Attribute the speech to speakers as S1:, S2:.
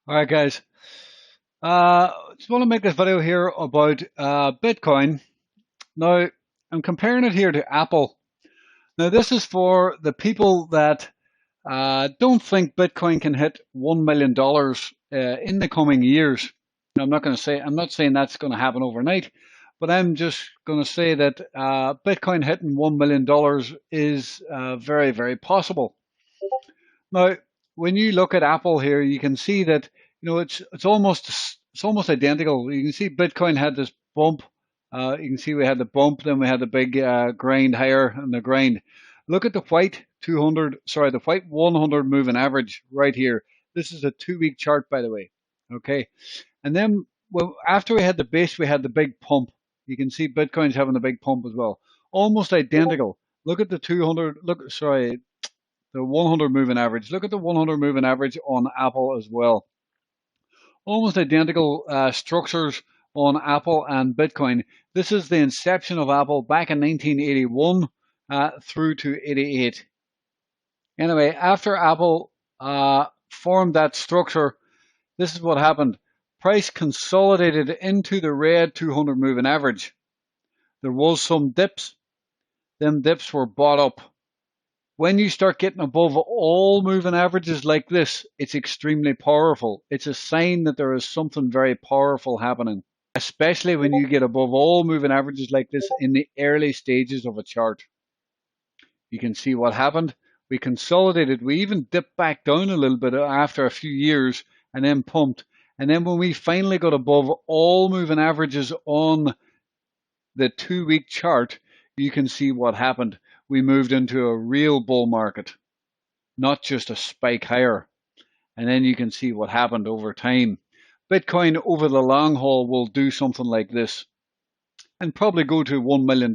S1: All right, guys. Just want to make this video here about Bitcoin. Now, I'm comparing it here to Apple. Now, this is for the people that don't think Bitcoin can hit $1 million in the coming years. Now, I'm not saying that's going to happen overnight, but I'm just going to say that Bitcoin hitting $1 million is very, very possible. Now, when you look at Apple here, you can see that it's almost identical. You can see Bitcoin had this bump. You can see we had the bump, then we had the big grind higher and the grind. Look at the white 200, sorry, the white 100 moving average right here. This is a 2-week chart, by the way. Okay, and then after we had the base, we had the big pump. You can see Bitcoin's having a big pump as well, almost identical. Look at the 200. The 100 moving average. Look at the 100 moving average on Apple as well. Almost identical structures on Apple and Bitcoin. This is the inception of Apple back in 1981 through to 88. Anyway, after Apple formed that structure, this is what happened. Price consolidated into the red 200 moving average. There was some dips. Them dips were bought up. When you start getting above all moving averages like this, it's extremely powerful. It's a sign that there is something very powerful happening, especially when you get above all moving averages like this in the early stages of a chart. You can see what happened. We consolidated. We even dipped back down a little bit after a few years and then pumped. And then when we finally got above all moving averages on the 2-week chart, you can see what happened. We moved into a real bull market, not just a spike higher. And then you can see what happened over time. Bitcoin over the long haul will do something like this and probably go to $1 million.